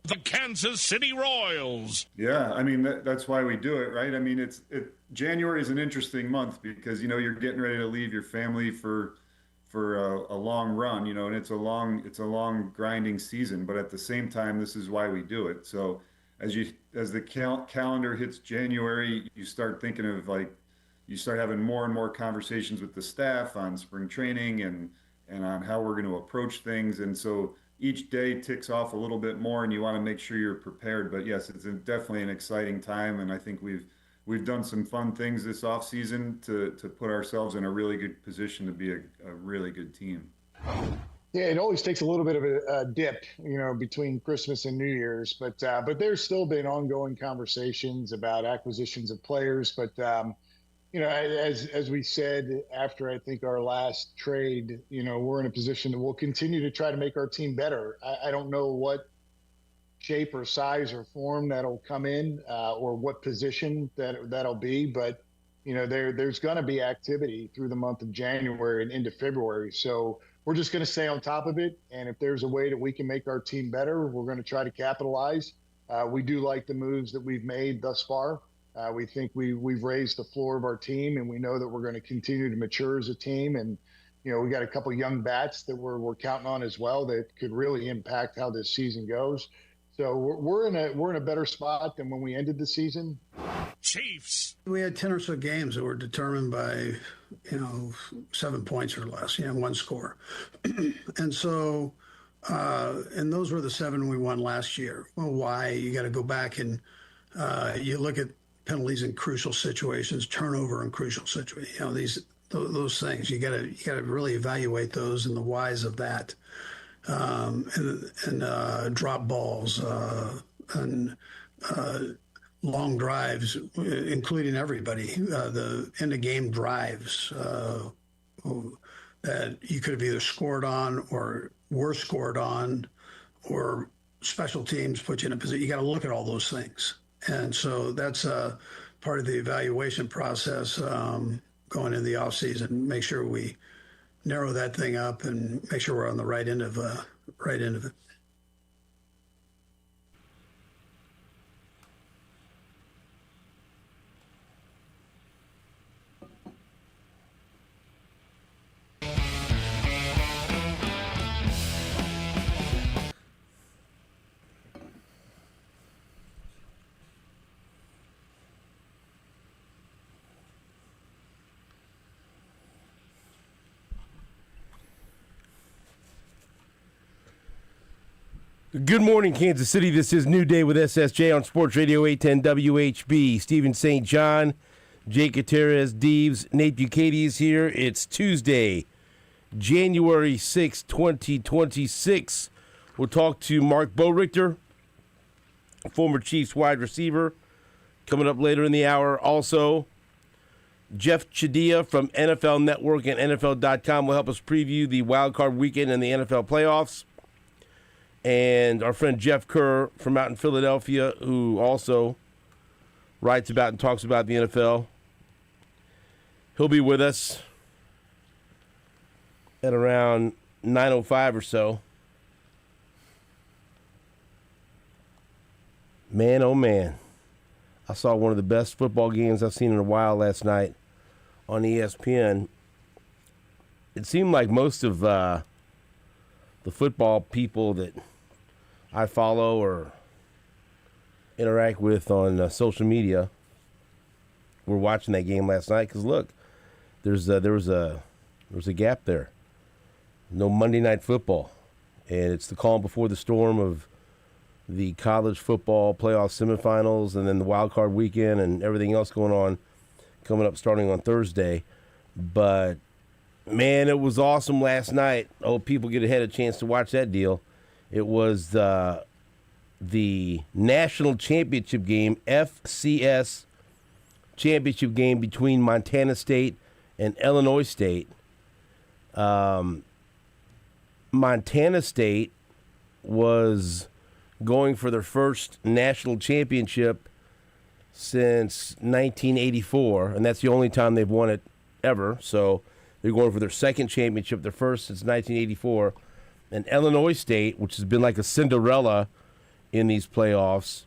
The Kansas City Royals. Yeah, I mean, that's why we do it, right? I mean, January is an interesting month because, you're getting ready to leave your family for a long run, and it's a long grinding season, but at the same time, this is why we do it. So as the calendar hits January, you start thinking of you start having more and more conversations with the staff on spring training and on how we're going to approach things. And so each day ticks off a little bit more and you want to make sure you're prepared. But yes, it's definitely an exciting time. And I think we've done some fun things this off season to put ourselves in a really good position to be a really good team. Yeah, it always takes a little bit of a dip, between Christmas and New Year's, but there's still been ongoing conversations about acquisitions of players. But as we said after I think our last trade, we're in a position that we'll continue to try to make our team better. I don't know what shape or size or form that'll come in, or what position that'll be, but there's going to be activity through the month of January and into February. So we're just going to stay on top of it. And if there's a way that we can make our team better, we're going to try to capitalize. We do like the moves that we've made thus far. We think we've raised the floor of our team, and we know that we're going to continue to mature as a team. And, we got a couple of young bats that we're counting on as well that could really impact how this season goes. So we're in a better spot than when we ended the season. Chiefs. We had 10 or so games that were determined by, 7 points or less, one score. And so, and those were the 7 we won last year. Well, why? You got to go back and you look at penalties in crucial situations, turnover in crucial situations, those things. You got to really evaluate those and the whys of that. And drop balls, and long drives, including everybody, the end of game drives that you could have either scored on or were scored on, or special teams put you in a position. You got to look at all those things. And so that's part of the evaluation process going into the offseason. Make sure we narrow that thing up and make sure we're on the right end of it. Good morning, Kansas City. This is New Day with SSJ on Sports Radio 810 WHB. Stephen St. John, Jake Gutierrez, Deeves, Nate Bukaty is here. It's Tuesday, January 6, 2026. We'll talk to Marc Boerigter, former Chiefs wide receiver, coming up later in the hour. Also, Jeff Chadiha from NFL Network and NFL.com will help us preview the wild card weekend and the NFL playoffs. And our friend Jeff Kerr from out in Philadelphia, who also writes about and talks about the NFL. He'll be with us at around 9:05 or so. Man, oh man. I saw one of the best football games I've seen in a while last night on ESPN. It seemed like most of the football people that I follow or interact with on social media were watching that game last night. Because look, there was a gap there. No Monday Night Football, and it's the calm before the storm of the college football playoff semifinals, and then the wild card weekend and everything else going on coming up starting on Thursday. But man, it was awesome last night. Oh, people get a chance to watch that deal. It was the national championship game, FCS championship game between Montana State and Illinois State. Montana State was going for their first national championship since 1984, and that's the only time they've won it ever. So they're going for their second championship, their first since 1984. And Illinois State, which has been like a Cinderella in these playoffs.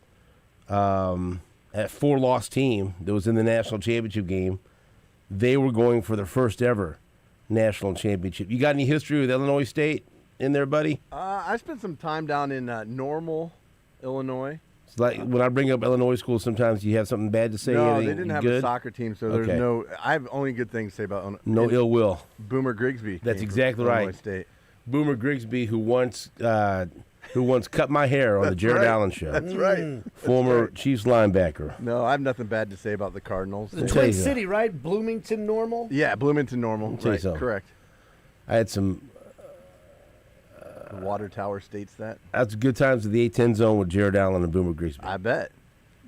At 4-loss team that was in the national championship game, they were going for their first ever national championship. You got any history with Illinois State in there, buddy? I spent some time down in Normal, Illinois. It's like when I bring up Illinois school, sometimes you have something bad to say. No, Anything they didn't have good? a soccer team, so there's Okay. no. I have only good things to say about No ill will. Boomer Grigsby. That's came exactly from right. Illinois State. Boomer Grigsby, who once cut my hair on the Jared right. Allen show. That's right. Former Chiefs linebacker. No, I have nothing bad to say about the Cardinals. The tell Twin you City, right? Bloomington Normal? Yeah, Bloomington Normal. tell you Right, something. correct. I had some. The Water Tower states that. That's good times at the A-10 zone with Jared Allen and Boomer Grigsby. I bet.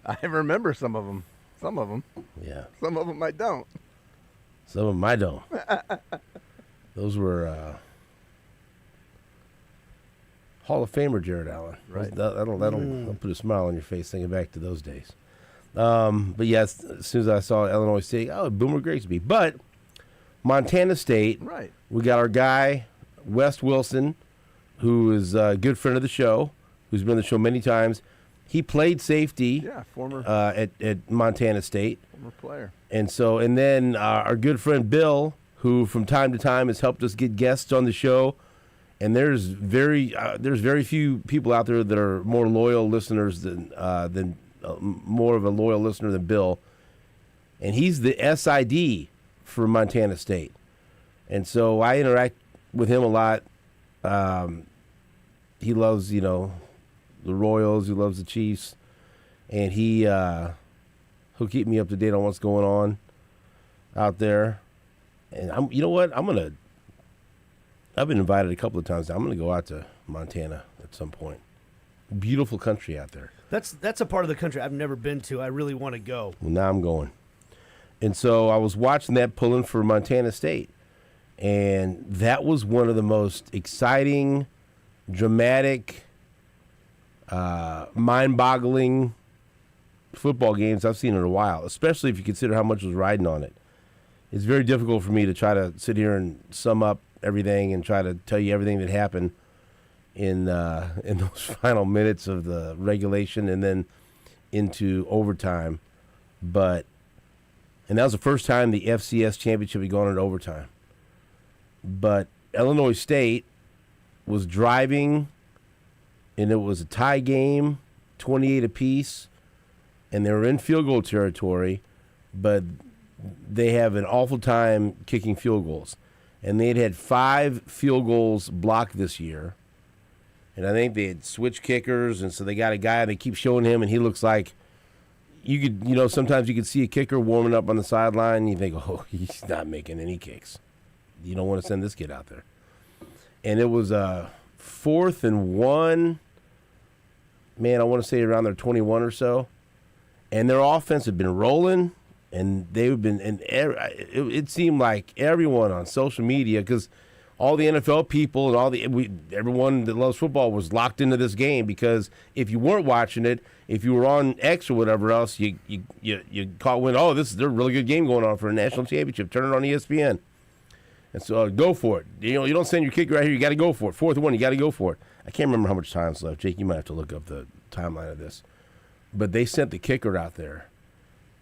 I remember some of them. Some of them. Yeah, Some of them I don't. some of them I don't. Those were Hall of Famer Jared Allen. Right. That'll put a smile on your face thinking back to those days. But yes, as soon as I saw Illinois State, Boomer Grigsby. But Montana State, Right. we got our guy Wes Wilson, who is a good friend of the show, who's been on the show many times. He played safety Yeah, former at Montana State. player. And then our good friend Bill, who from time to time has helped us get guests on the show. And there's very few people out there that are more loyal listeners than more of a loyal listener than Bill. And he's the SID for Montana State. And so I interact with him a lot. He loves, the Royals. He loves the Chiefs. And he'll keep me up to date on what's going on out there. And I've been invited a couple of times. I'm going to go out to Montana at some point. Beautiful country out there. That's a part of the country I've never been to. I really want to go. Well, now I'm going. And so I was watching that pulling for Montana State. And that was one of the most exciting, dramatic, mind-boggling football games I've seen in a while, especially if you consider how much was riding on it. It's very difficult for me to try to sit here and sum up everything and try to tell you everything that happened in those final minutes of the regulation and then into overtime. And that was the first time the FCS championship had gone into overtime. But Illinois State was driving, and it was a tie game, 28 apiece, and they were in field goal territory, but they have an awful time kicking field goals. And they'd had 5 field goals blocked this year. And I think they had switched kickers, and so they got a guy, and they keep showing him, and he looks like sometimes you could see a kicker warming up on the sideline, and you think, oh, he's not making any kicks. You don't want to send this kid out there. And it was 4th and 1. Man, I want to say around their 21 or so. And their offense had been rolling, and they've been, it seemed like everyone on social media, because all the NFL people and everyone that loves football was locked into this game, because if you weren't watching it, if you were on X or whatever else, you caught wind. Oh, there's a really good game going on for a national championship. Turn it on ESPN, and so go for it. You don't send your kicker right here. You got to go for it. 4th and 1. You got to go for it. I can't remember how much time's left. Jake, you might have to look up the timeline of this, but they sent the kicker out there,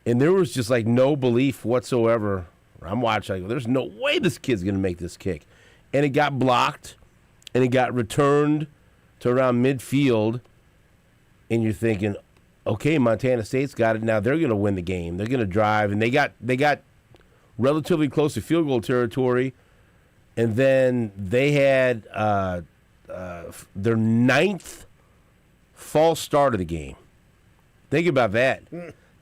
and there was just like no belief whatsoever. I'm watching. I go, there's no way this kid's going to make this kick. And it got blocked, and it got returned to around midfield, and you're thinking, okay, Montana State's got it. Now they're going to win the game. They're going to drive, and they got relatively close to field goal territory, and then they had their 9th false start of the game. Think about that.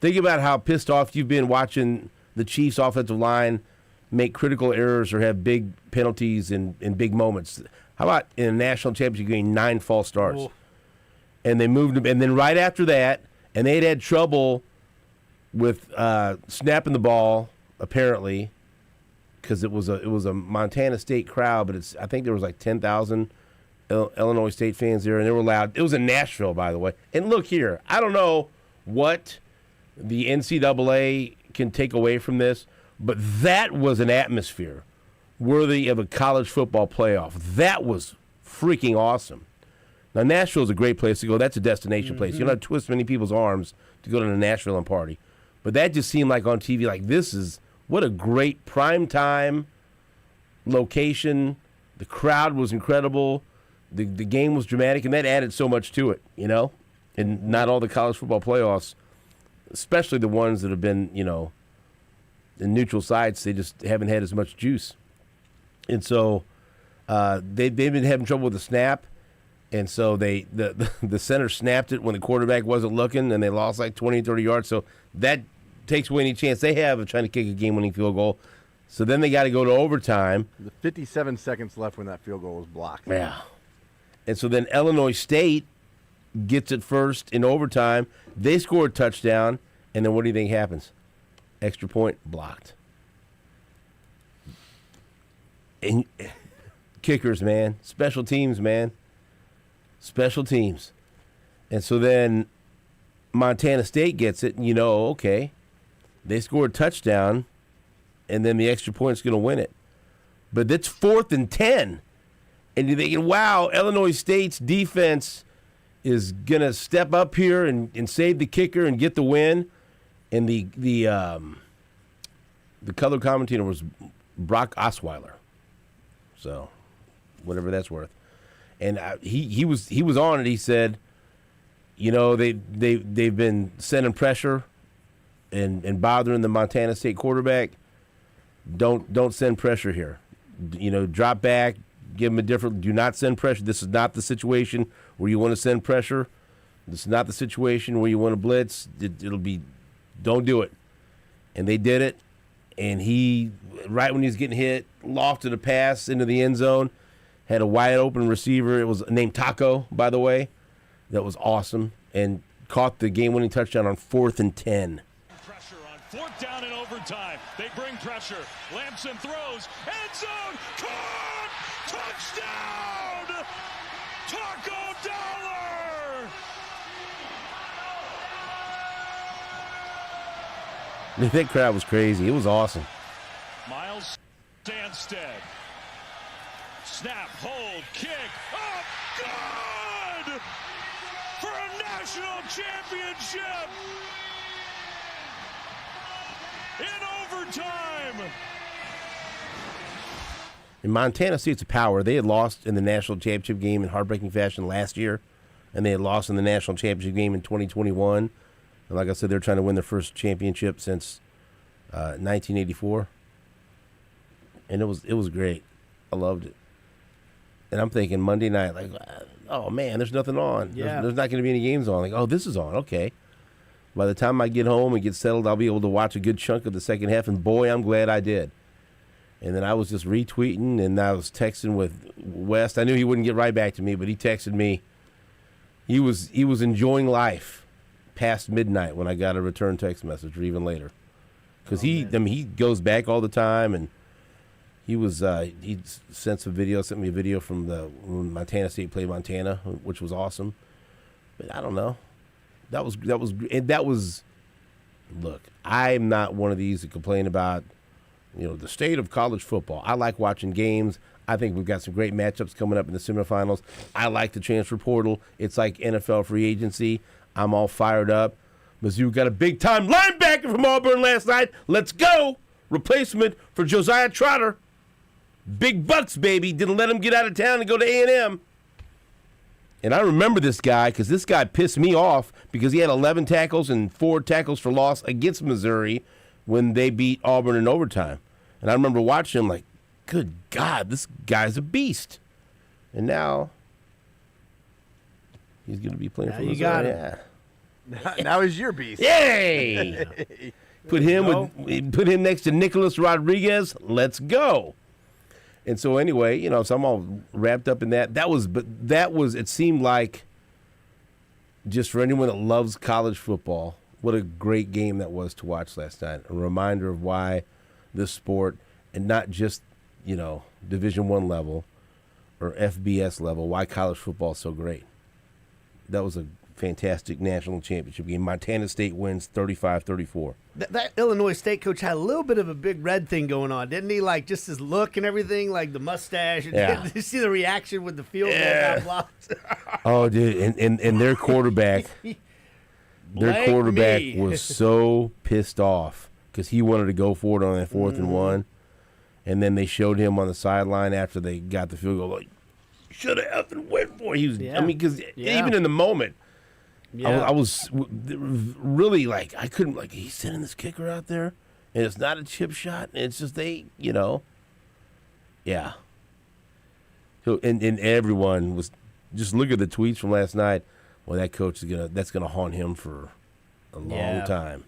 Think about how pissed off you've been watching the Chiefs' offensive line make critical errors or have big penalties in big moments. How about in a national championship game, 9 false starts? Ooh. And they moved them. And then right after that, and they'd had trouble with snapping the ball, apparently, because it was a Montana State crowd, but I think there was like 10,000 Illinois State fans there, and they were loud. It was in Nashville, by the way. And look here, I don't know what the NCAA can take away from this, but that was an atmosphere worthy of a college football playoff. That was freaking awesome. Now, Nashville's a great place to go. That's a destination place. You don't have to twist many people's arms to go to the Nashville and party. But that just seemed like on TV, like this is what a great prime time location. The crowd was incredible. The game was dramatic, and that added so much to it, you know? And not all the college football playoffs, especially the ones that have been, you know, in neutral sites, they just haven't had as much juice. And so they've been having trouble with the snap. And so the center snapped it when the quarterback wasn't looking, and they lost like 20, 30 yards. So that takes away any chance they have of trying to kick a game-winning field goal. So then they got to go to overtime. The 57 seconds left when that field goal was blocked. Yeah. And so then Illinois State gets it first in overtime. They score a touchdown, and then what do you think happens? Extra point blocked. And kickers, man. Special teams, man. Special teams. And so then Montana State gets it, and you know, okay, they score a touchdown, and then the extra point's going to win it. But it's 4th and 10. And you're thinking, wow, Illinois State's defense is going to step up here and save the kicker and get the win. And the color commentator was Brock Osweiler. So, whatever that's worth. And he was on it. He said, you know, they've been sending pressure and bothering the Montana State quarterback. Don't send pressure here. You know, drop back, give them a different. Do not send pressure. This is not the situation where you want to send pressure. This is not the situation where you want to blitz. It'll be, don't do it. And they did it. And he, right when he was getting hit, lofted a pass into the end zone. Had a wide open receiver. It was named Taco, by the way. That was awesome. And caught the game-winning touchdown on 4th and 10. Pressure on 4th down in overtime. They bring pressure. Lamson throws. End zone. Caught. Touchdown. Taco Dollar. That crowd was crazy. It was awesome. Miles Stanstead. Snap, hold, kick. Oh, good! For a national championship! In overtime! In Montana State's a power. They had lost in the national championship game in heartbreaking fashion last year, and they had lost in the national championship game in 2021. And like I said, they're trying to win their first championship since 1984. And it was great. I loved it. And I'm thinking Monday night, like, oh, man, there's nothing on. Yeah. There's not going to be any games on. Like, oh, this is on. Okay. By the time I get home and get settled, I'll be able to watch a good chunk of the second half. And, boy, I'm glad I did. And then I was just retweeting, and I was texting with West. I knew he wouldn't get right back to me, but he texted me. He was enjoying life past midnight when I got a return text message, or even later. Because he goes back all the time, and he sent me a video from when Montana State played Montana, which was awesome. But I don't know. Look, I'm not one of these that complain about, you know, the state of college football. I like watching games. I think we've got some great matchups coming up in the semifinals. I like the transfer portal. It's like NFL free agency. I'm all fired up. Mizzou got a big-time linebacker from Auburn last night. Let's go. Replacement for Josiah Trotter. Big bucks, baby. Didn't let him get out of town and go to A&M. And I remember this guy because this guy pissed me off because he had 11 tackles and 4 tackles for loss against Missouri when they beat Auburn in overtime. And I remember watching him like, good God, this guy's a beast. And now he's going to be playing for Missouri. You got him. Yeah. Now he's your beast. Yay! Put him next to Nicholas Rodriguez. Let's go. And so anyway, you know, so I'm all wrapped up in that. It seemed like, just for anyone that loves college football, what a great game that was to watch last night. A reminder of why this sport, and not just, you know, Division I level or FBS level, why college football is so great. That was a fantastic national championship game. Montana State wins 35-34. That Illinois State coach had a little bit of a big red thing going on, didn't he? Like just his look and everything, like the mustache. And Did you see the reaction with the field goal got blocked? Oh, dude, and their quarterback, was so pissed off because he wanted to go for it on that 4th and 1, and then they showed him on the sideline after they got the field goal, like, should have effing went for it. He was, I mean, because even in the moment, I was really like, I couldn't, like, he's sending this kicker out there, and it's not a chip shot, and it's just yeah. So, and everyone was, just look at the tweets from last night. Well, that coach that's gonna haunt him for a long time.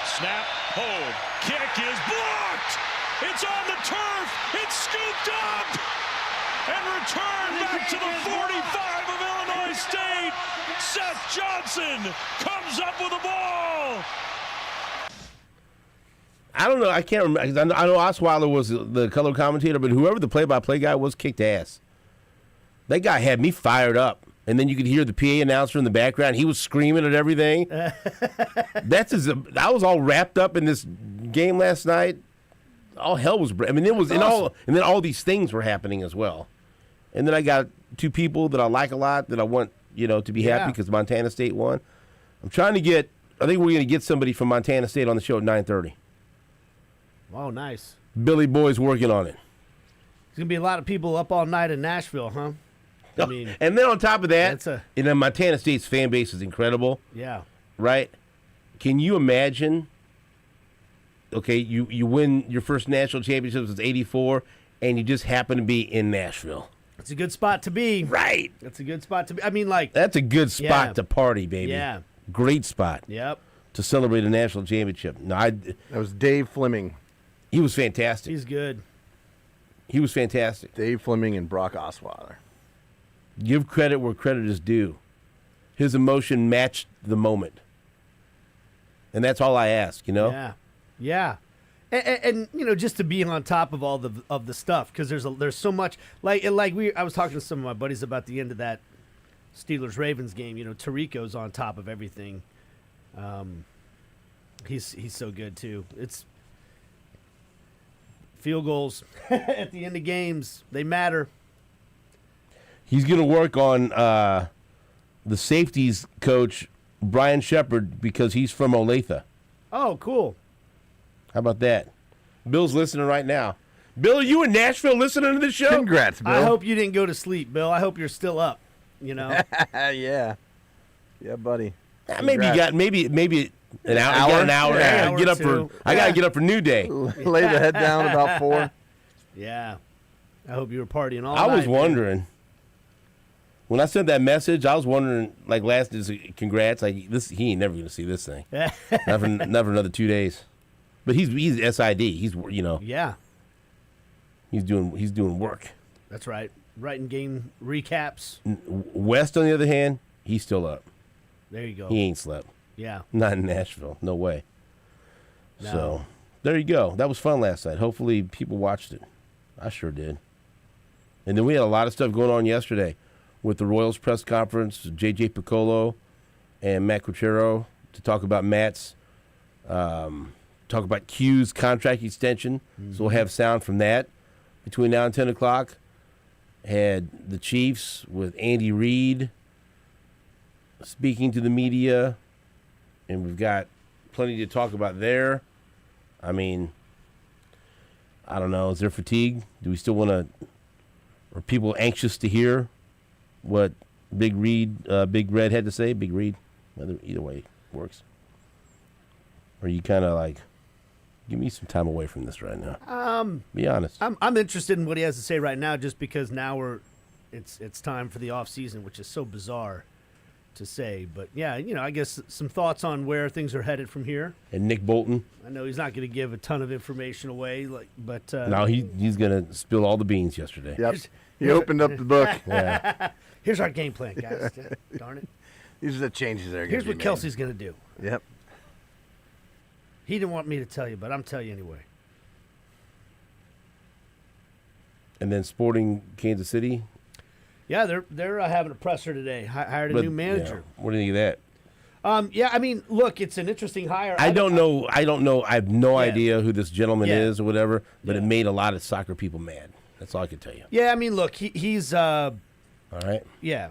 Snap, hold, kick is blocked. It's on the turf. It's scooped up and returned back to the 45 of Illinois State. Seth Johnson comes up with the ball. I don't know. I can't remember. I know Osweiler was the color commentator, but whoever the play-by-play guy was kicked ass. That guy had me fired up. And then you could hear the PA announcer in the background. He was screaming at everything. I was all wrapped up in this game last night. All hell was. I mean, it was awesome. And then all these things were happening as well. And then I got two people that I like a lot that I want to be happy because Montana State won. I'm trying to get. I think we're going to get somebody from Montana State on the show at 9:30. Oh, nice. Billy Boy's working on it. There's going to be a lot of people up all night in Nashville, huh? I mean, and then on top of that, Montana State's fan base is incredible. Yeah. Right? Can you imagine, okay, you win your first national championship was 84, and you just happen to be in Nashville. It's a good spot to be. Right. That's a good spot to be. I mean, like. That's a good spot to party, baby. Yeah. Great spot. Yep. To celebrate a national championship. No, that was Dave Fleming. He was fantastic. He's good. He was fantastic. Dave Fleming and Brock Osweiler. Give credit where credit is due. His emotion matched the moment. And that's all I ask, Yeah. Yeah. And just to be on top of all the stuff, because there's so much I was talking to some of my buddies about the end of that Steelers-Ravens game. Tirico's on top of everything. He's so good too. It's field goals at the end of games, they matter. He's going to work on the safeties coach, Brian Shepard, because he's from Olathe. Oh, cool. How about that? Bill's listening right now. Bill, are you in Nashville listening to this show? Congrats, Bill. I hope you didn't go to sleep, Bill. I hope you're still up, Yeah. Yeah, buddy. Maybe you got maybe an hour. You got an hour. Yeah, I gotta get up for New Day. Lay the head down about 4. Yeah. I hope you were partying all I night. was wondering. When I sent that message, I was wondering, like, congrats. Like, he ain't never going to see this thing. Never another 2 days. But he's SID. He's, Yeah. He's doing work. That's right. Writing game recaps. West, on the other hand, he's still up. There you go. He ain't slept. Yeah. Not in Nashville. No way. No. So, there you go. That was fun last night. Hopefully people watched it. I sure did. And then we had a lot of stuff going on yesterday with the Royals press conference, J.J. Piccolo and Matt Quachero to talk about Matt's, talk about Q's contract extension. Mm-hmm. So we'll have sound from that between now and 10 o'clock. Had the Chiefs with Andy Reid speaking to the media, and we've got plenty to talk about there. I mean, I don't know. Is there fatigue? Do we still want to? Are people anxious to hear what Big Red had to say? Big Reed, either way works. Or you kind of like, give me some time away from this right now. Be honest. I'm interested in what he has to say right now, just because now it's time for the off season, which is so bizarre to say. But yeah, I guess some thoughts on where things are headed from here. And Nick Bolton. I know he's not going to give a ton of information away, but no, he's going to spill all the beans yesterday. Yep. He opened up the book. Yeah. Here's our game plan, guys. Darn it. These are the changes that are going to be Here's what made. Kelsey's going to do. Yep. He didn't want me to tell you, but I'm telling you anyway. And then Sporting Kansas City. Yeah, they're having a presser today. Hired a new manager. Yeah. What do you think of that? Yeah, I mean, look, it's an interesting hire. I don't know. I have no idea who this gentleman Yeah. is or whatever, but it made a lot of soccer people mad. That's all I can tell you. Yeah, I mean, look, he's All right. yeah,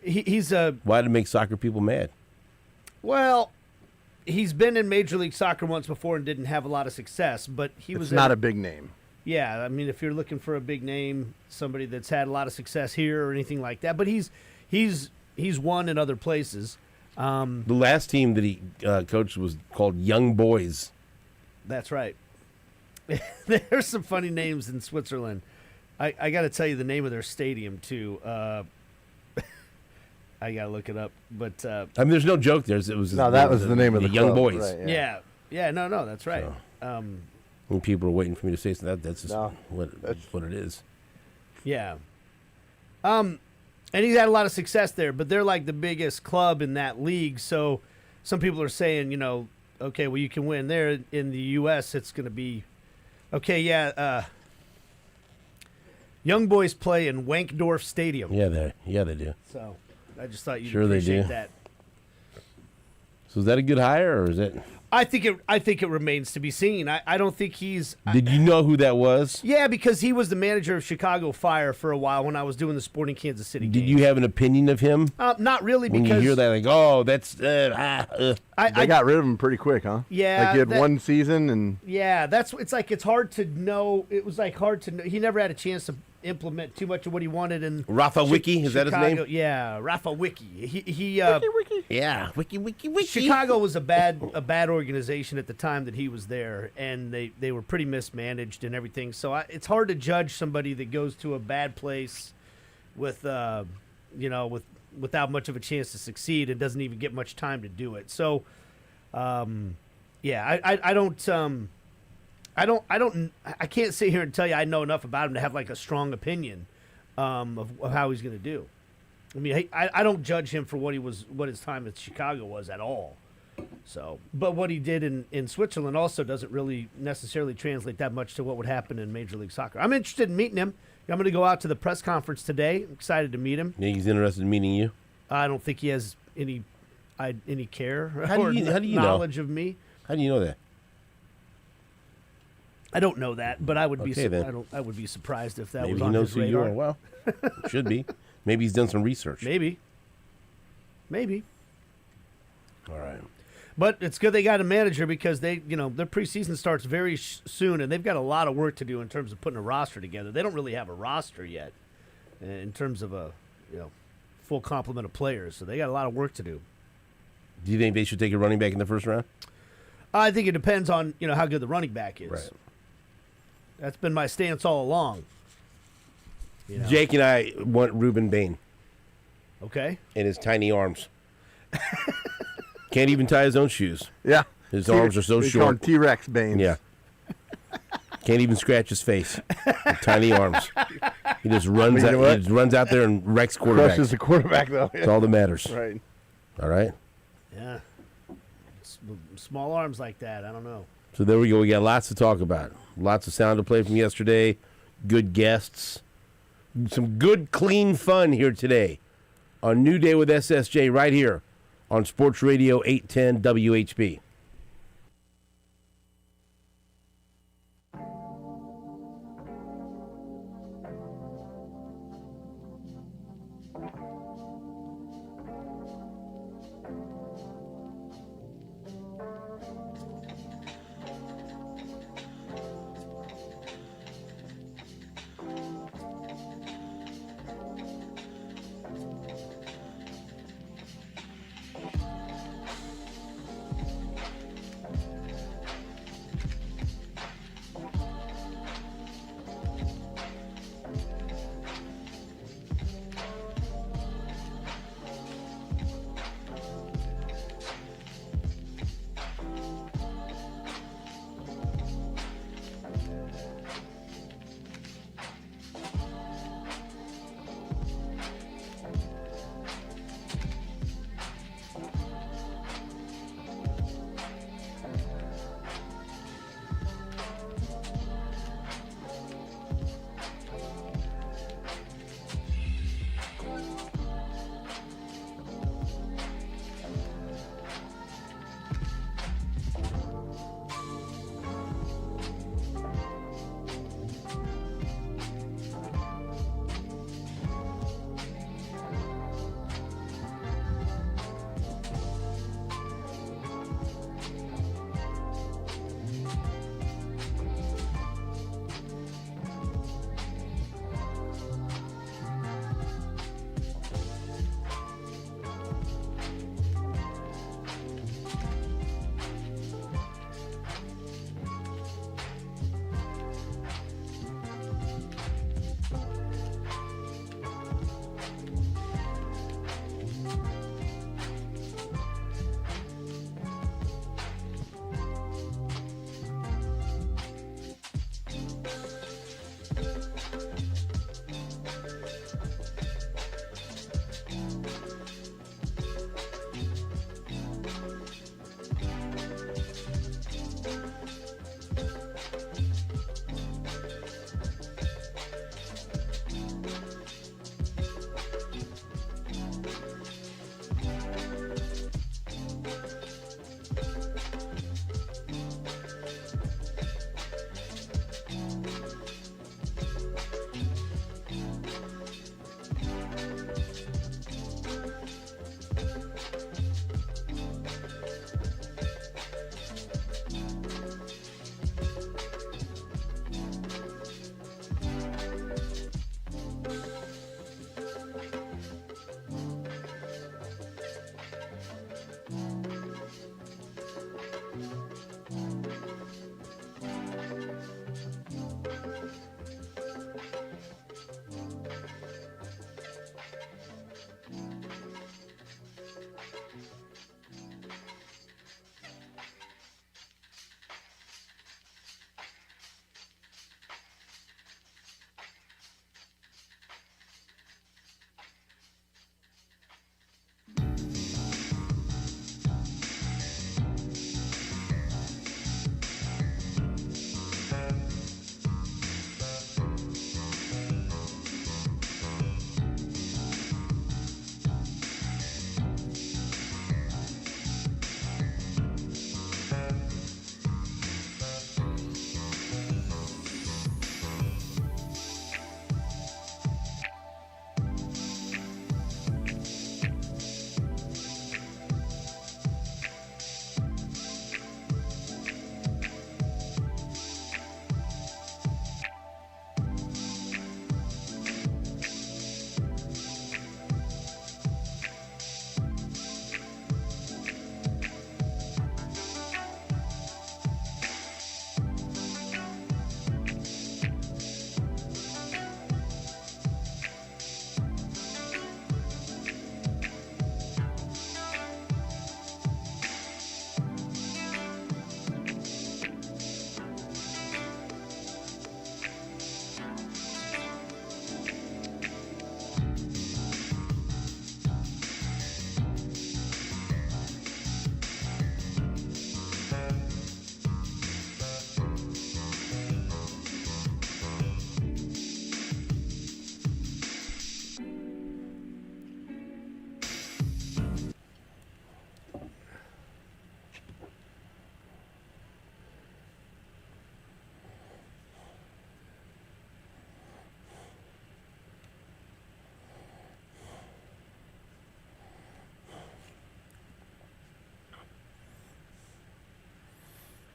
he's Why did it make soccer people mad? well, he's been in Major League Soccer once before and didn't have a lot of success, but It's not a big name. Yeah, I mean, if you're looking for a big name, somebody that's had a lot of success here or anything like that, but he's won in other places. The last team that he coached was called Young Boys. That's right. There's some funny names in Switzerland. I got to tell you the name of their stadium too. I got to look it up, but I mean, there's no joke there. It was that was the name of the Young club, Boys. right, yeah, no, that's right. When people are waiting for me to say something, that's just No, what it is. Yeah. And he's had a lot of success there, but they're like the biggest club in that league. So some people are saying, okay, well, you can win there. In the U.S., it's going to be, okay, yeah, Young Boys play in Wankdorf Stadium. Yeah, they do. So I just thought you'd Sure they appreciate do. that. So is that a good hire, or is it? I think it remains to be seen. I don't think he's. Did you know who that was? Yeah, because he was the manager of Chicago Fire for a while when I was doing the Sporting Kansas City Did games. you have an opinion of him? Not really, When because you hear that, like, oh, that's. They I got rid of him pretty quick, huh? Yeah, Like he had that- one season and Yeah, it's hard to know. It was like hard to know. He never had a chance to implement too much of what he wanted in Rafa Wiki, is that his Chicago. name? Yeah, Rafa Wiki. He Yeah, Wiki. Chicago was a bad organization at the time that he was there, and they were pretty mismanaged and everything. So it's hard to judge somebody that goes to a bad place with without much of a chance to succeed and doesn't even get much time to do it. So yeah, I can't sit here and tell you I know enough about him to have like a strong opinion of how he's going to do. I mean, I don't judge him for what his time at Chicago was at all. So, but what he did in Switzerland also doesn't really necessarily translate that much to what would happen in Major League Soccer. I'm interested in meeting him. I'm going to go out to the press conference today. I'm excited to meet him. Yeah, he's interested in meeting you. I don't think he has any care How do or you know? knowledge of me. How do you know that? I don't know that, but I would be. Okay, then. I would be surprised if that Maybe was he on knows his who you radar. are. Well, should be. Maybe he's done some research. Maybe. All right. But it's good they got a manager because their preseason starts very soon, and they've got a lot of work to do in terms of putting a roster together. They don't really have a roster yet in terms of a full complement of players, so they got a lot of work to do. Do you think they should take a running back in the first round? I think it depends on how good the running back is. Right. That's been my stance all along. Jake and I want Reuben Bain Okay. in his tiny arms. Can't even tie his own shoes. yeah. His arms are so They call him short. T-Rex Baines. Yeah. Can't even scratch his face. With tiny arms. He just runs But you know what? out. He just runs out there and wrecks Crushes quarterbacks. the quarterback though. That's all that matters. Right. All right. Yeah. Small arms like that, I don't know. So there we go. We got lots to talk about. Lots of sound to play from yesterday. Good guests. Some good, clean fun here today on New Day with SSJ right here on Sports Radio 810 WHB.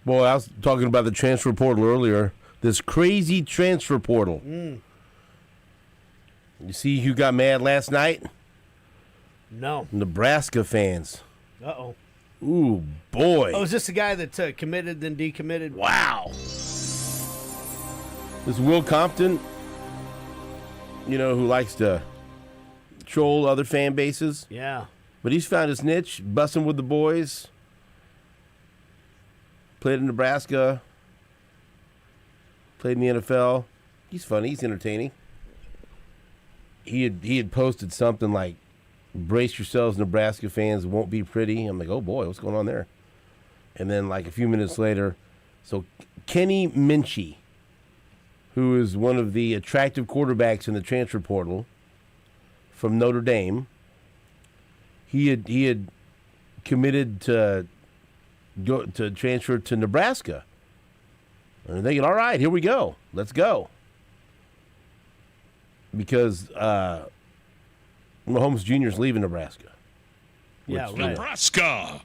Boy, I was talking about the transfer portal earlier. This crazy transfer portal. You see who got mad last night? No. Nebraska fans. Uh-oh. Ooh, boy. Oh, is this the guy that committed then decommitted? Wow. This Will Compton, who likes to troll other fan bases. Yeah. But he's found his niche, busting with the boys. Played in Nebraska. Played in the NFL. He's funny. He's entertaining. He had posted something like, "Brace yourselves, Nebraska fans. It won't be pretty." I'm like, oh boy, what's going on there? And then like a few minutes later, so Kenny Minchey, who is one of the attractive quarterbacks in the transfer portal from Notre Dame, he had committed to go to transfer to Nebraska. And they're thinking, all right, here we go. Let's go. Because Mahomes Jr. is leaving Nebraska. Yeah, right. Nebraska.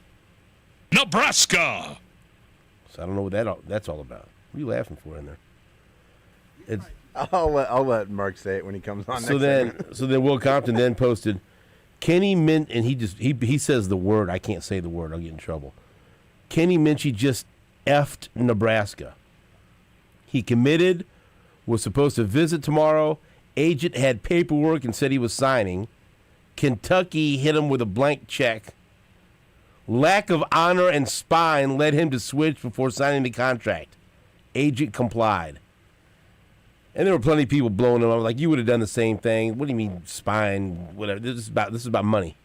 Nebraska. So I don't know what that's all about. What are you laughing for in there? It's, I'll let Mark say it when he comes on. so then Will Compton then posted Kenny Min, and he says the word. I can't say the word. I'll get in trouble. Kenny Minchey just effed Nebraska. He committed, was supposed to visit tomorrow. Agent had paperwork and said he was signing. Kentucky hit him with a blank check. Lack of honor and spine led him to switch before signing the contract. Agent complied. And there were plenty of people blowing him up like, you would have done the same thing. What do you mean spine? Whatever. This is about money.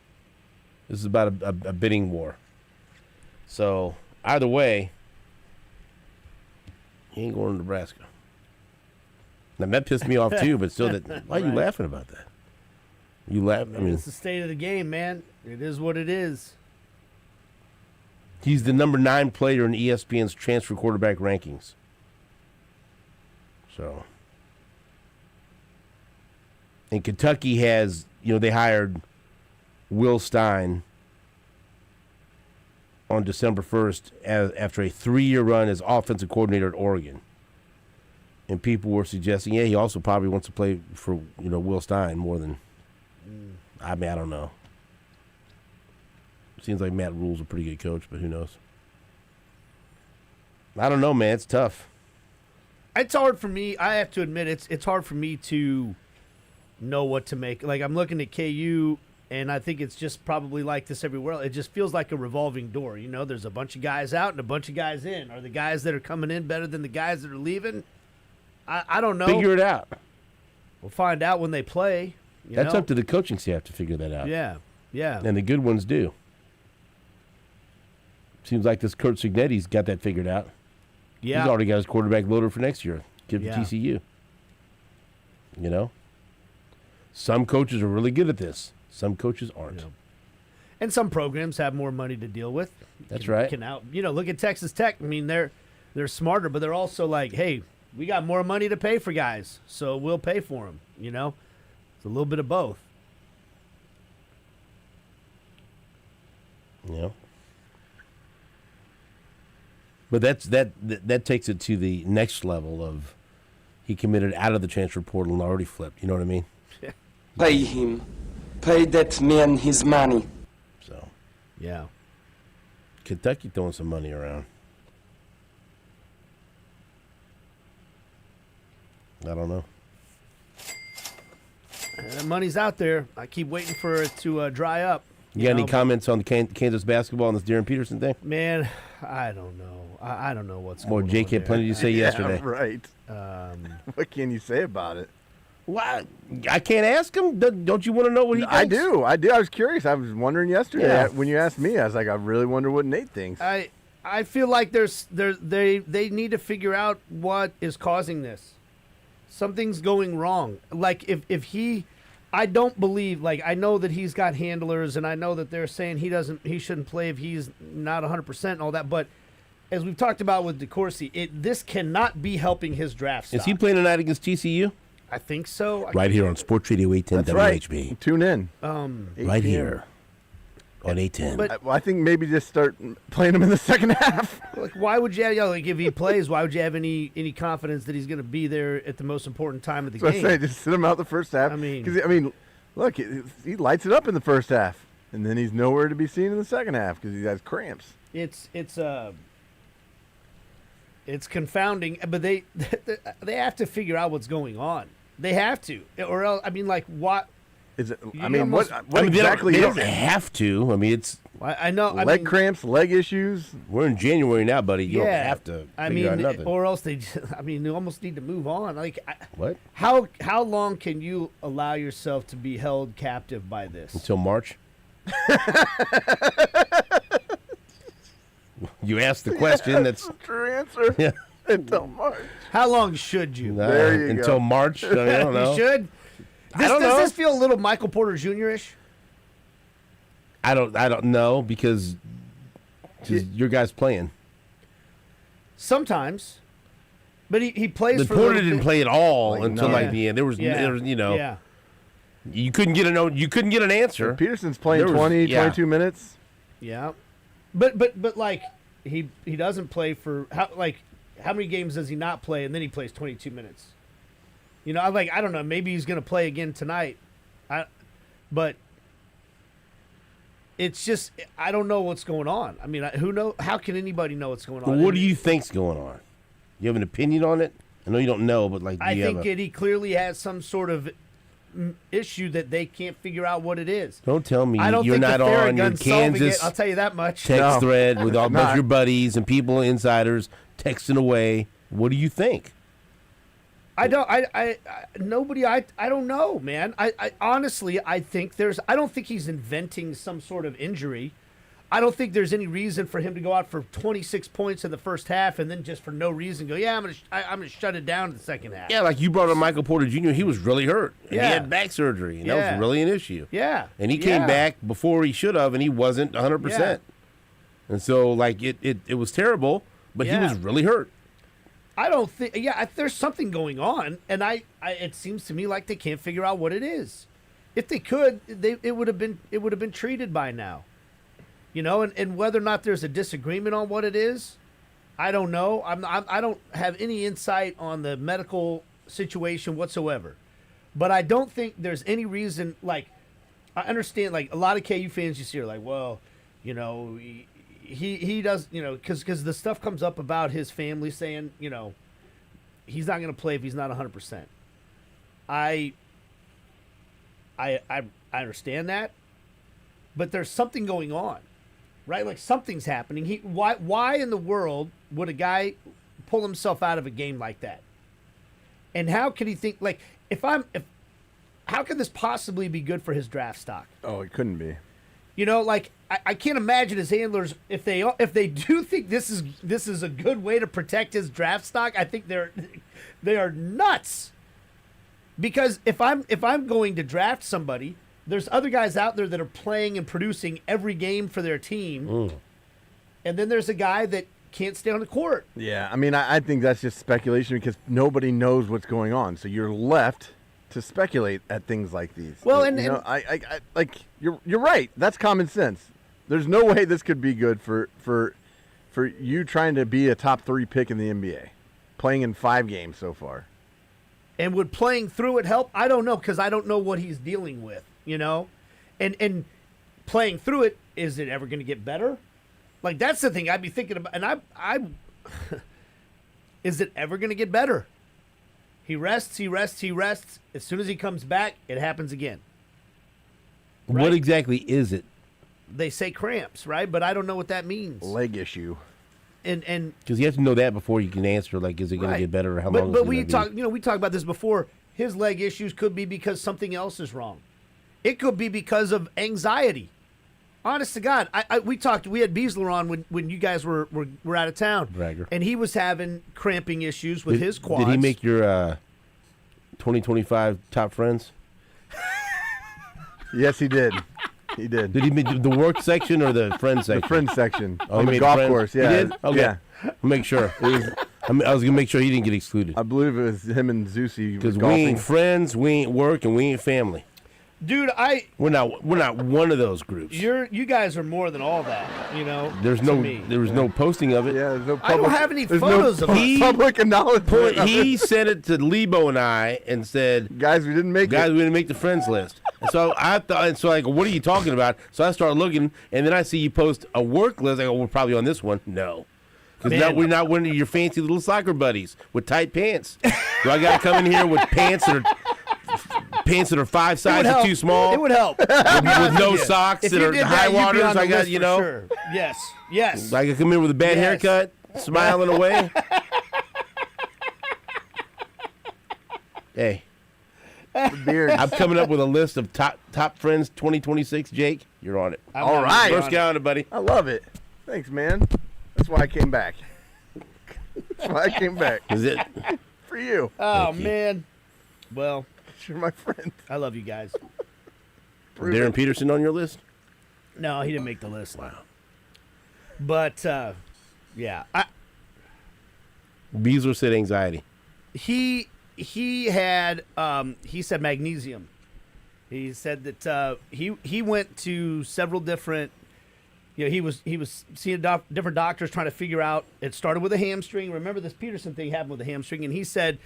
This is about a bidding war. So either way, he ain't going to Nebraska. Now that pissed me off too, but still, why are you laughing about that? You laugh. I mean, it's the state of the game, man. It is what it is. He's the number 9 player in ESPN's transfer quarterback rankings. So, and Kentucky has, they hired Will Stein on December 1st after a 3-year run as offensive coordinator at Oregon. And people were suggesting, he also probably wants to play for, Will Stein more than, I don't know. Seems like Matt Rule's a pretty good coach, but who knows? I don't know, man. It's tough. It's hard for me. I have to admit, it's hard for me to know what to make. Like, I'm looking at KU, and I think it's just probably like this everywhere else. It just feels like a revolving door. There's a bunch of guys out and a bunch of guys in. Are the guys that are coming in better than the guys that are leaving? I don't know. Figure it out. We'll find out when they play. That's up to the coaching staff to figure that out. Yeah. And the good ones do. Seems like this Kurt Cignetti's got that figured out. Yeah. He's already got his quarterback loaded for next year. Give it to TCU. Some coaches are really good at this. Some coaches aren't. Yeah. And some programs have more money to deal with. That's right. Look at Texas Tech. I mean, they're smarter, but they're also like, hey, we got more money to pay for guys, so we'll pay for them. It's a little bit of both. Yeah. But that takes it to the next level of he committed out of the transfer portal and already flipped. You know what I mean? Pay him. Pay that man his money. So. Yeah. Kentucky throwing some money around. I don't know. The money's out there. I keep waiting for it to dry up. You got any comments on the Kansas basketball and this Darren Peterson thing? Man, I don't know. I don't know what's going on. Jake had plenty to say yesterday. Right. What can you say about it? Well, I can't ask him. Don't you want to know what he thinks? I do. I was curious. I was wondering yesterday when you asked me. I was like, I really wonder what Nate thinks. I feel like they need to figure out what is causing this. Something's going wrong. Like if he, I don't believe. Like I know that he's got handlers, and I know that they're saying he shouldn't play if he's not 100% and all that. But as we've talked about with DeCourcy, this cannot be helping his draft stock. Is he playing tonight against TCU? I think so. Right here on Sports Radio 810 WHB. Tune in. Right here. on A10. I think maybe just start playing him in the second half. Like, why would you have, like, if he plays, why would you have any confidence that he's going to be there at the most important time of the game? I say, just sit him out the first half. I mean, look, he lights it up in the first half, and then he's nowhere to be seen in the second half because he has cramps. It's confounding, but they have to figure out what's going on. They have to, or else, what is it? What exactly is it? They don't have to. I mean, it's. I know. Leg cramps, leg issues. We're in January now, buddy. You don't have to figure out nothing. Or else they almost need to move on. Like, what? How long can you allow yourself to be held captive by this? Until March. You asked the question. That's a true answer. Yeah. Until March. How long should you? There you until go. March. I don't know. You should. Does this feel a little Michael Porter Jr.-ish? I don't know because your guy's playing. Sometimes, but he plays. The for Porter didn't play at all until the end. There was Yeah. You couldn't get an answer. Peterson's playing 22 minutes. Yeah, but like he doesn't play for how many games does he not play and then he plays 22 minutes? I don't know. Maybe he's going to play again tonight. But it's just I don't know what's going on. I mean, who knows? How can anybody know what's going on? Well, what do you think's going on? You have an opinion on it? I know you don't know, but I think he clearly has some sort of issue that they can't figure out what it is. Don't tell me I don't you're think not the on your Theragun's solving Kansas it, I'll tell you that much. text thread with all bunch of your buddies and people, insiders, texting away. What do you think? I don't know, man. I honestly, I don't think he's inventing some sort of injury. I don't think there's any reason for him to go out for 26 points in the first half and then just for no reason go, I'm gonna shut it down in the second half. Yeah, like you brought up Michael Porter Jr. He was really hurt. And Yeah. He had back surgery, and that was really an issue. Yeah. And he came back before he should have, and he wasn't 100%. And so, it was terrible, but he was really hurt. I don't think. Yeah, there's something going on, and it seems to me like they can't figure out what it is. If they could, it would have been treated by now. And whether or not there's a disagreement on what it is, I don't know. I don't have any insight on the medical situation whatsoever. But I don't think there's any reason. Like, I understand. Like a lot of KU fans, you see are like, well, he does, because the stuff comes up about his family saying, he's not going to play if he's not 100%. I understand that, but there's something going on, right? Like something's happening. Why in the world would a guy pull himself out of a game like that? And how could he think how could this possibly be good for his draft stock? Oh, it couldn't be. I can't imagine his handlers if they do think this is a good way to protect his draft stock. I think they are nuts. Because if I'm going to draft somebody, there's other guys out there that are playing and producing every game for their team, and then there's a guy that can't stay on the court. Yeah, I mean, I think that's just speculation because nobody knows what's going on, so you're left to speculate at things like these. Well, you're right. That's common sense. There's no way this could be good for you trying to be a top 3 pick in the NBA, playing in 5 games so far. And would playing through it help? I don't know because I don't know what he's dealing with. And playing through it, is it ever going to get better? Like that's the thing I'd be thinking about. And I is it ever going to get better? He rests. As soon as he comes back, it happens again. Right? What exactly is it? They say cramps, right? But I don't know what that means. Leg issue. And because you have to know that before you can answer. Like, is it going to get better or how long? But we talked about this before. His leg issues could be because something else is wrong. It could be because of anxiety. Honest to God, we had Beasler on when you guys were out of town. Bragger. And he was having cramping issues with his quads. Did he make your 2025 top friends? Yes, he did. He did. Did he make the work section or the friend section? The friend section on the golf course. Yeah, he did. Okay. Yeah. I'll make sure. I was gonna make sure he didn't get excluded. I believe it was him and Zusi. Because we ain't friends, we ain't work, and we ain't family. Dude, We're not one of those groups. you guys are more than all that. There was no posting of it. Yeah, there's no public, I don't have any there's photos no of us. public acknowledgement. He sent it to Lebo and I and said, Guys, we didn't make "Guys, it. we didn't make the friends list." And so I thought, I go, "What are you talking about?" So I started looking, and then I see you post a work list. I go, "We're probably on this one." No. Because we're not one of your fancy little soccer buddies with tight pants. Do I got to come in here with pants that are 5 sizes too small? It would help. with no socks If that you are did high that, you'd be waters. on the I got, list for sure. Yes. I could come in with a bad Yes. haircut, smiling away. Hey, Beard. I'm coming up with a list of top friends 2026. Jake, you're on it. All right. First guy on it, buddy. I love it. Thanks, man. That's why I came back. Is it? For you. Oh man. Well, You're my friend. I love you guys. Darren Peterson on your list? No, he didn't make the list. Wow. But yeah, Beasler said anxiety. he had he said magnesium. He said that he went to several different. He was seeing different doctors trying to figure out. It started with a hamstring. Remember this Peterson thing happened with a hamstring, and he said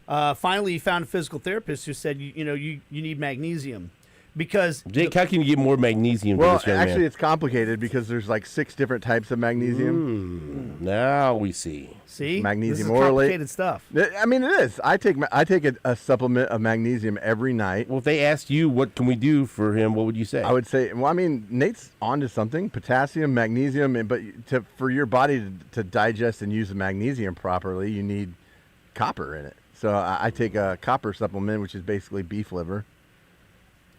finally he found a physical therapist who said you need magnesium because Jake, how can you get more magnesium to Well, this young actually, man? it's complicated because there's like 6 different types of magnesium. Now we see. see Magnesium this is orally. complicated stuff. I mean, it is. I take a supplement of magnesium every night. Well, if they asked you what can we do for him, what would you say? I would say, well, I mean, Nate's onto something. Potassium, magnesium, but for your body to digest and use the magnesium properly, you need copper in it. So I take a copper supplement, which is basically beef liver.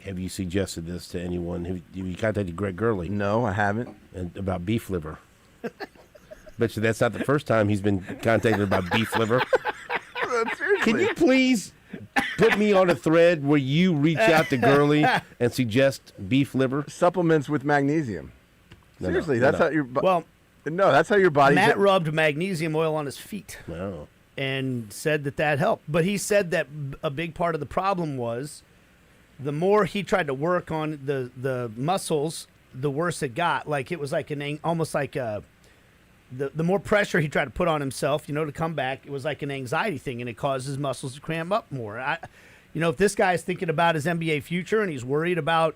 Have you suggested this to anyone? Have you contacted Greg Gurley No, I haven't. about beef liver? Bet you that's not the first time he's been contacted about beef liver. Can you please put me on a thread where you reach out to Gurley and suggest beef liver? Supplements with magnesium. Seriously, that's how your Well, no, that's how your body. Matt rubbed magnesium oil on his feet No. and said that helped. But he said that a big part of the problem was the more he tried to work on the muscles, the worse it got. Like it was like almost like the more pressure he tried to put on himself, to come back, it was like an anxiety thing, and it caused his muscles to cramp up more. If this guy's thinking about his NBA future and he's worried about,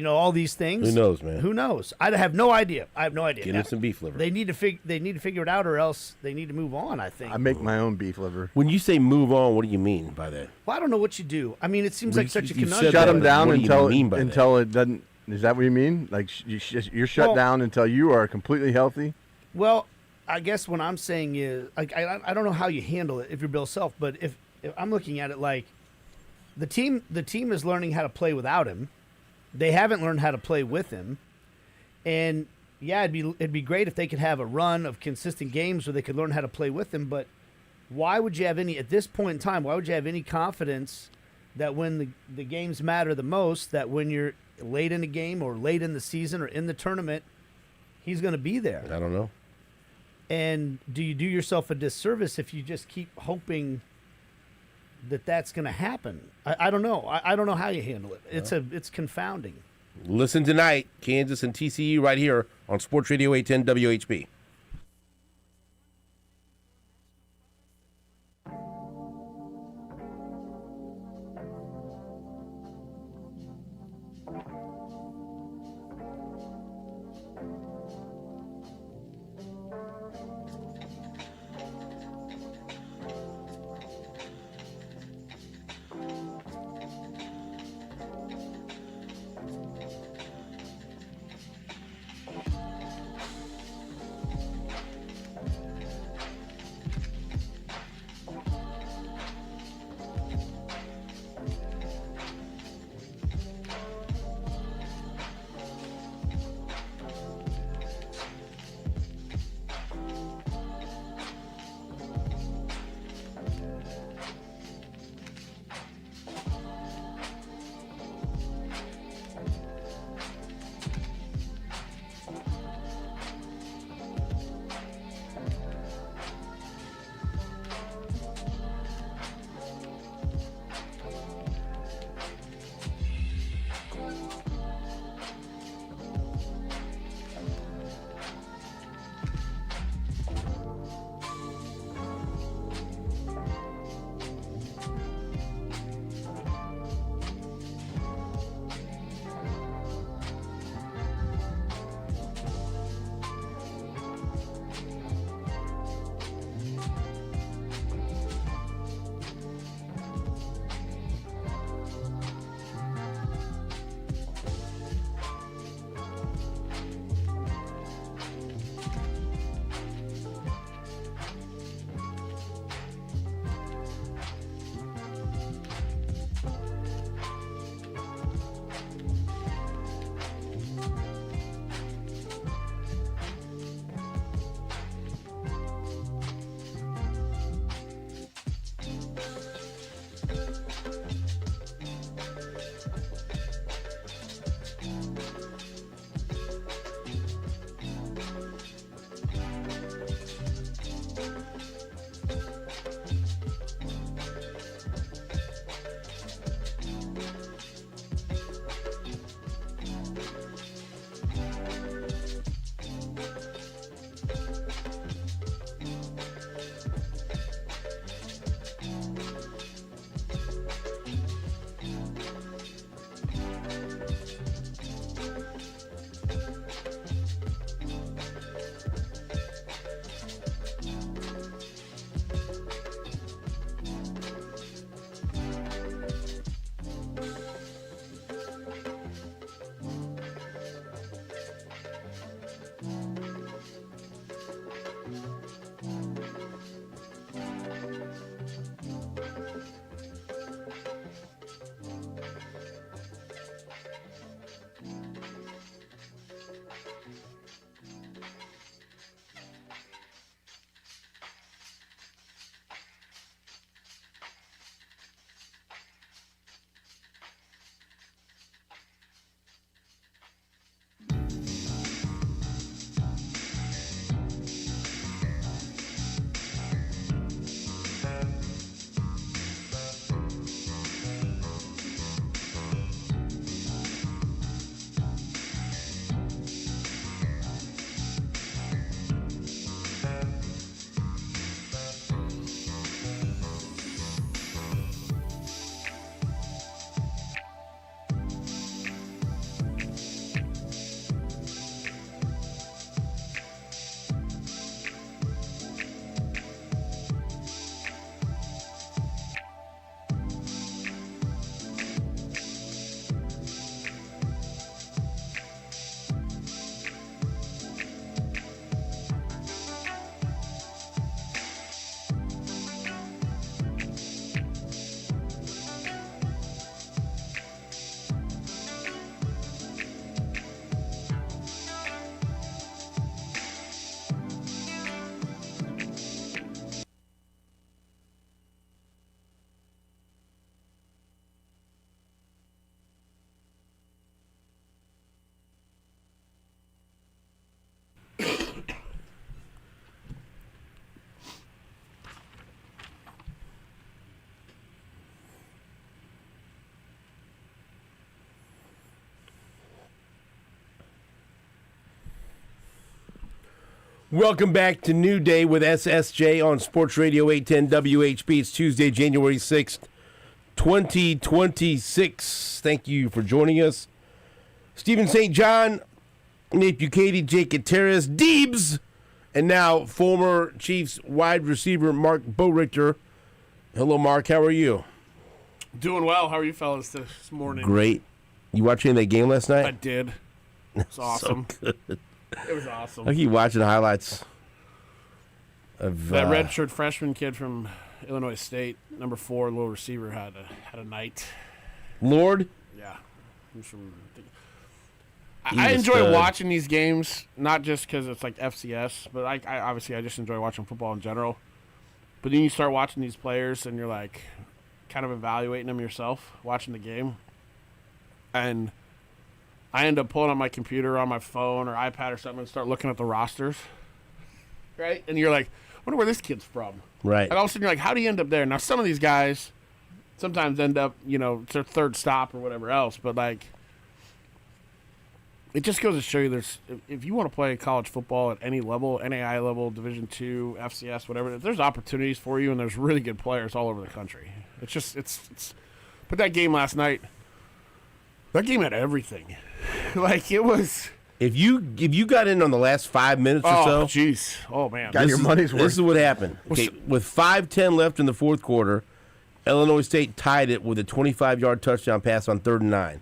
all these things, Who knows, man? Who knows? I have no idea. Get him some beef liver. They need to figure it out, or else they need to move on. I think. I make my own beef liver. When you say move on, what do you mean by that? Well, I don't know what you do. I mean, it seems Well, like such a you said conundrum. Shut that, them but down what do you mean by until it doesn't. Is that what you mean? Like you're shut Well- down until you are completely healthy? Well, I guess what I'm saying is, like, I don't know how you handle it if you're Bill Self, but if I'm looking at it like the team is learning how to play without him. They haven't learned how to play with him, and yeah, it'd be great if they could have a run of consistent games where they could learn how to play with him. But why would you have at this point in time? Why would you have any confidence that when the games matter the most, that when you're late in the game or late in the season or in the tournament, he's going to be there? I don't know. And do you do yourself a disservice if you just keep hoping that that's going to happen? I don't know. I don't know how you handle it. It's confounding. Listen tonight, Kansas and TCU right here on Sports Radio 810 WHB. Welcome back to New Day with SSJ on Sports Radio 810 WHB. It's Tuesday, January 6th, 2026. Thank you for joining us. Stephen St. John, Nate Bukaty, Jake Gutierrez, Deebs, and now former Chiefs wide receiver Marc Boerigter. Hello, Mark. How are you? Doing well. How are you fellas this morning? Great. You watching that game last night? I did. It was awesome. So good. It was awesome. I keep watching highlights of That redshirt freshman kid from Illinois State, number 4, little receiver, had a night. Lord. Yeah. He's I a enjoy stud. watching these games, not just because it's like FCS, but I obviously just enjoy watching football in general. But then you start watching these players, and you're like kind of evaluating them yourself, watching the game. And I end up pulling up my computer on my phone or iPad or something and start looking at the rosters, right? And you're like, I wonder where this kid's from. Right. And all of a sudden you're like, how do you end up there? Now, some of these guys sometimes end up, it's their third stop or whatever else, but, like, it just goes to show you if you want to play college football at any level, NAI level, Division II, FCS, whatever, there's opportunities for you, and there's really good players all over the country. But that game last night, that game had everything. Like, it was. If you got in on the last 5 minutes or so, jeez, oh man, Got your money's worth. This is what happened. Okay, with 5:10 left in the fourth quarter, Illinois State tied it with a 25-yard touchdown pass on 3rd and 9.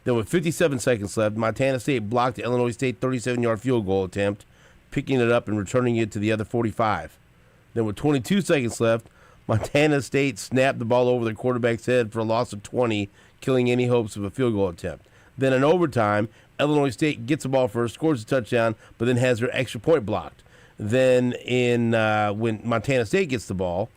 Then with 57 seconds left, Montana State blocked the Illinois State 37-yard field goal attempt, picking it up and returning it to the other 45. Then with 22 seconds left, Montana State snapped the ball over the quarterback's head for a loss of 20, killing any hopes of a field goal attempt. Then in overtime, Illinois State gets the ball first, scores a touchdown, but then has their extra point blocked. Then when Montana State gets the ball,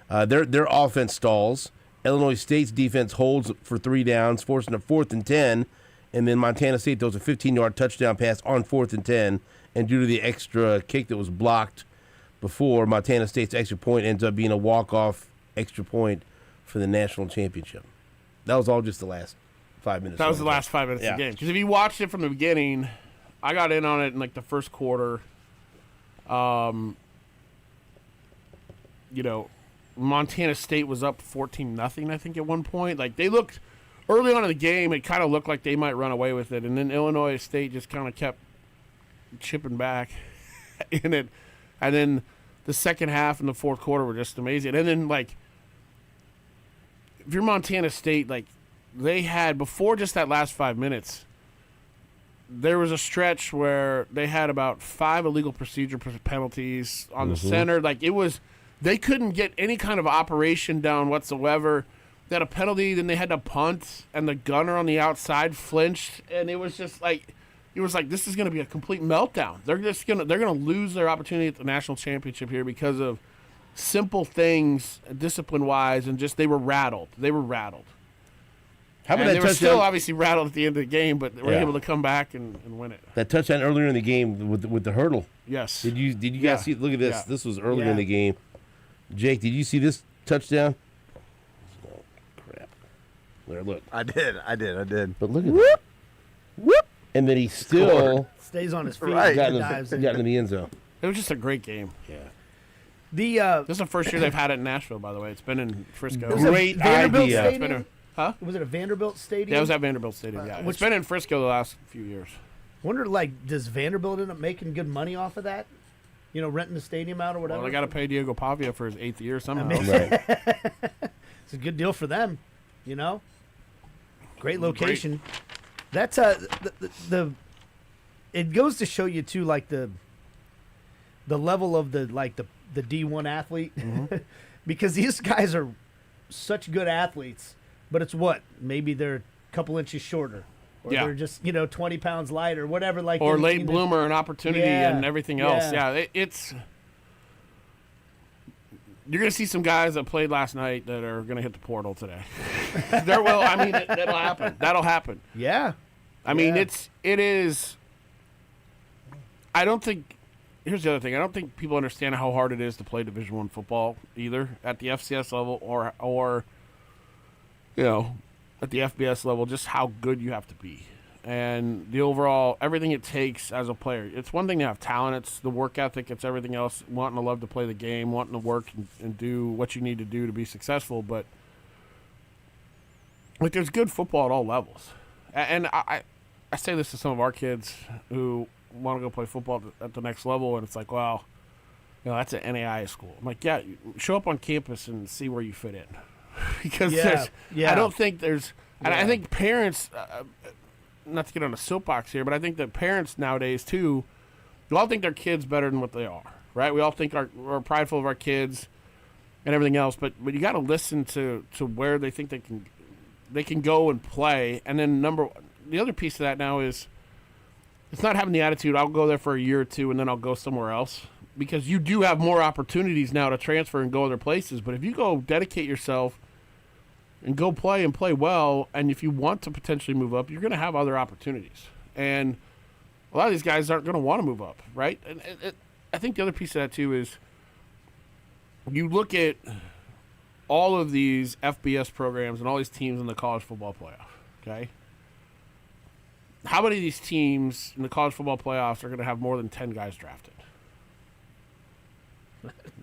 their offense stalls. Illinois State's defense holds for 3 downs, forcing a 4th and 10, and then Montana State throws a 15-yard touchdown pass on 4th and 10, and due to the extra kick that was blocked before, Montana State's extra point ends up being a walk-off extra point for the national championship. That was all just the last 5 minutes. That was the last 5 minutes of the game. Because if you watched it from the beginning, I got in on it in like the first quarter. Montana State was up 14-0, I think, at one point. Like, they looked early on in the game, it kind of looked like they might run away with it, and then Illinois State just kind of kept chipping back in it. And then the second half and the fourth quarter were just amazing. And then, like, if you're Montana State, like, they had, before just that last 5 minutes, there was a stretch where they had about 5 illegal procedure penalties on the center. Like, it was, they couldn't get any kind of operation down whatsoever. They had a penalty, then they had to punt, and the gunner on the outside flinched, and it was just like, this is going to be a complete meltdown. They're going to lose their opportunity at the national championship here because of simple things, discipline-wise, and just they were rattled. How about and that they were touchdown? still obviously rattled at the end of the game, but they were able to come back and win it. That touchdown earlier in the game with the hurdle. Yes. Did you guys see? Look at this. Yeah. This was earlier in the game. Jake, did you see this touchdown? Oh, crap. There, look. I did. But look at that. Whoop. And then he still Stays on his feet. Right. got And dives in. into the end zone. It was just a great game. Yeah. This This is the first year they've had it in Nashville, by the way. It's been in Frisco. was it Great Vanderbilt idea. It's been Stadium? a, Was it a Vanderbilt Stadium? yeah, it was at Vanderbilt Stadium. Yeah, which- it's been in Frisco the last few years. Wonder, like, does Vanderbilt end up making good money off of that? You know, renting the stadium out or whatever? Well, they got to pay Diego Pavia for his 8th year somehow. Right. It's a good deal for them, you know? Great location. That's the it goes to show you too, like the level of the D1 athlete. Because these guys are such good athletes, but it's maybe they're a couple inches shorter. Or Yeah. they're just, 20 pounds lighter, whatever. Like Or in- late in the- bloomer and opportunity Yeah, and everything else. yeah. Yeah, it's... You're going to see some guys that played last night that are going to hit the portal today. That'll happen. That'll happen. Yeah. I mean, Yeah. it is... I don't think... Here's the other thing. I don't think people understand how hard it is to play Division I football either at the FCS level or at the FBS level, just how good you have to be. and the overall everything it takes as a player. It's one thing to have talent; it's the work ethic, it's everything else. Wanting to love to play the game, wanting to work and do what you need to do to be successful. But like, there's good football at all levels, and I say this to some of our kids who want to go play football at the next level, and it's like, well, that's an NAIA school. I'm like, yeah, show up on campus and see where you fit in, because I don't think there's. And I think parents, not to get on a soapbox here, but I think that parents nowadays, too, we all think their kids better than what they are, right? We all think we're prideful of our kids and everything else, but you got to listen to where they think they can go and play. And then the other piece of that now is it's not having the attitude, I'll go there for a year or two and then I'll go somewhere else, because you do have more opportunities now to transfer and go other places. But if you go dedicate yourself and go play and play well, and if you want to potentially move up, you're going to have other opportunities. And a lot of these guys aren't going to want to move up, right? And I think the other piece of that, too, is you look at all of these FBS programs and all these teams in the college football playoff, okay? How many of these teams in the college football playoffs are going to have more than 10 guys drafted?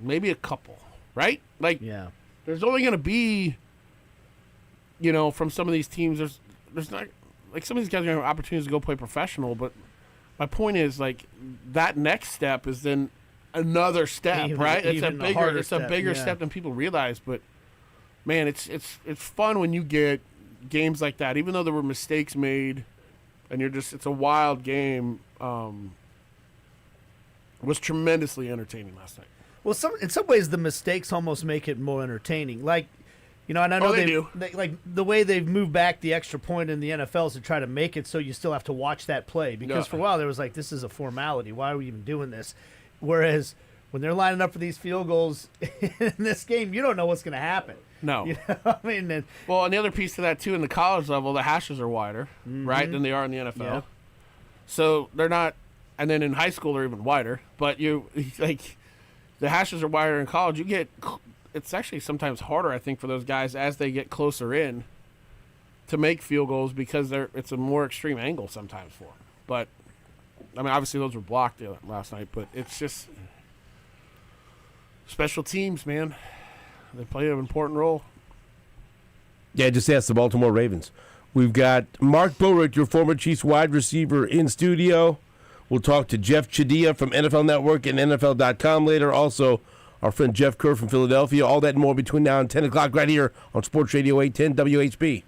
Maybe a couple, right? Like, there's only going to be, from some of these teams, there's not, like, some of these guys are going to have opportunities to go play professional, but my point is, like, that next step is then another step, right? It's a bigger step than people realize. But man, it's fun when you get games like that, even though there were mistakes made, and it's a wild game. It was tremendously entertaining last night. Well, in some ways, the mistakes almost make it more entertaining. Like, and I know they do. Like the way they've moved back the extra point in the NFL is to try to make it so you still have to watch that play. Because for a while there was like, this is a formality. Why are we even doing this? Whereas when they're lining up for these field goals in this game, you don't know what's going to happen. No. I mean, and the other piece to that too, in the college level, the hashes are wider, right, than they are in the NFL. Yeah. So they're not, and then in high school they're even wider. But the hashes are wider in college. It's actually sometimes harder, I think, for those guys as they get closer in to make field goals, because it's a more extreme angle sometimes for them. But, I mean, obviously those were blocked last night, but it's just special teams, man. They play an important role. Yeah, just ask the Baltimore Ravens. We've got Marc Boerigter, your former Chiefs wide receiver, in studio. We'll talk to Jeff Chadia from NFL Network and NFL.com later. Also, our friend Jeff Kerr from Philadelphia. All that and more between now and 10 o'clock right here on Sports Radio 810 WHB.